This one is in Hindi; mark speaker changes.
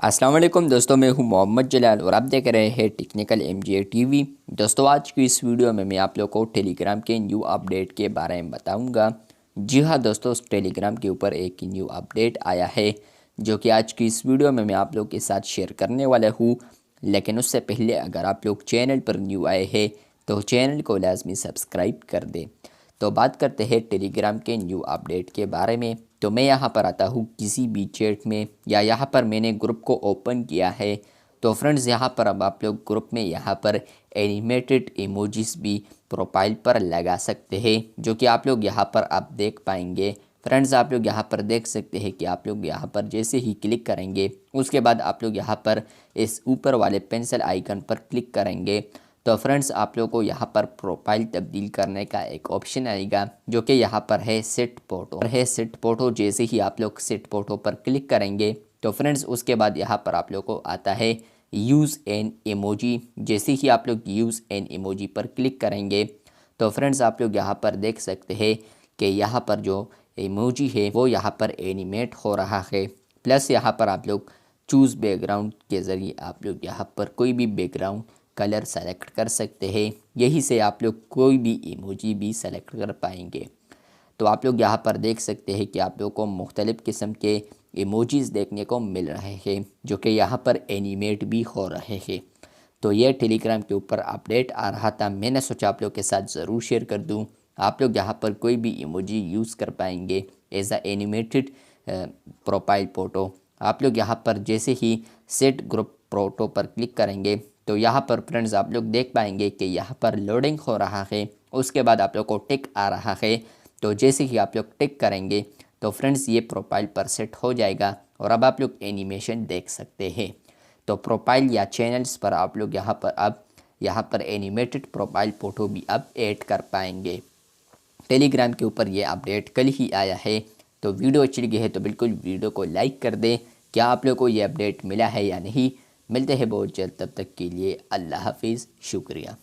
Speaker 1: अस्सलाम वालेकुम दोस्तों, मैं हूं मोहम्मद जलाल और आप देख रहे हैं टेक्निकल एमजीए टीवी। दोस्तों, आज की इस वीडियो में मैं आप लोग को टेलीग्राम के न्यू अपडेट के बारे में बताऊंगा। जी हां दोस्तों, टेलीग्राम के ऊपर एक न्यू अपडेट आया है जो कि आज की इस वीडियो में मैं आप लोग के साथ शेयर करने वाला हूँ। लेकिन उससे पहले अगर आप लोग चैनल पर न्यू आए हैं तो चैनल को लाजमी सब्सक्राइब कर दें। तो बात करते हैं टेलीग्राम के न्यू अपडेट के बारे में। तो मैं यहाँ पर आता हूँ किसी भी चैट में या यहाँ पर मैंने ग्रुप को ओपन किया है। तो फ्रेंड्स, यहाँ पर अब आप लोग ग्रुप में यहाँ पर एनिमेटेड इमोजीज भी प्रोफाइल पर लगा सकते हैं, जो कि आप लोग यहाँ पर आप देख पाएंगे। फ्रेंड्स, आप लोग यहाँ पर देख सकते हैं कि आप लोग यहाँ पर जैसे ही क्लिक करेंगे उसके बाद आप लोग यहाँ पर इस ऊपर वाले पेंसिल आइकन पर क्लिक करेंगे तो फ्रेंड्स, आप लोगों को यहाँ पर प्रोफाइल तब्दील करने का एक ऑप्शन आएगा जो कि यहाँ पर है सेट फोटो। जैसे ही आप लोग सेट फोटो पर क्लिक करेंगे तो फ्रेंड्स उसके बाद यहाँ पर आप लोग को आता है यूज़ एन इमोजी। जैसे ही आप लोग यूज़ एन इमोजी पर क्लिक करेंगे तो फ्रेंड्स आप लोग यहाँ पर देख सकते हैं कि यहाँ पर जो इमोजी है वो यहाँ पर एनिमेट हो रहा है। प्लस यहाँ पर आप लोग चूज़ बैकग्राउंड के ज़रिए आप लोग यहाँ पर कोई भी बैकग्राउंड कलर सेलेक्ट कर सकते हैं। यही से आप लोग कोई भी इमोजी भी सेलेक्ट कर पाएंगे। तो आप लोग यहाँ पर देख सकते हैं कि आप लोग को मुख्तलिफ़ किस्म के इमोजीज़ देखने को मिल रहे हैं जो कि यहाँ पर एनिमेट भी हो रहे हैं। तो ये टेलीग्राम के ऊपर अपडेट आ रहा था, मैंने सोचा आप लोग के साथ ज़रूर शेयर कर दूँ। आप लोग यहाँ पर कोई भी इमोजी यूज़ कर पाएंगे as a animated profile photo. आप लोग यहाँ पर जैसे ही सेट ग्रुप फोटो पर क्लिक करेंगे तो यहाँ पर फ्रेंड्स आप लोग देख पाएंगे कि यहाँ पर लोडिंग हो रहा है। उसके बाद आप लोग को टिक आ रहा है। तो जैसे ही आप लोग टिक करेंगे तो फ्रेंड्स ये प्रोफाइल पर सेट हो जाएगा और अब आप लोग एनिमेशन देख सकते हैं। तो प्रोफाइल या चैनल्स पर आप लोग यहाँ पर एनिमेटेड प्रोफाइल फ़ोटो भी अब ऐड कर पाएंगे। टेलीग्राम के ऊपर ये अपडेट कल ही आया है। तो वीडियो अच्छी लगी है तो बिल्कुल वीडियो को लाइक कर दें। क्या आप लोग को ये अपडेट मिला है या नहीं? मिलते हैं बहुत जल्द, तब तक के लिए अल्लाह हाफिज़, शुक्रिया।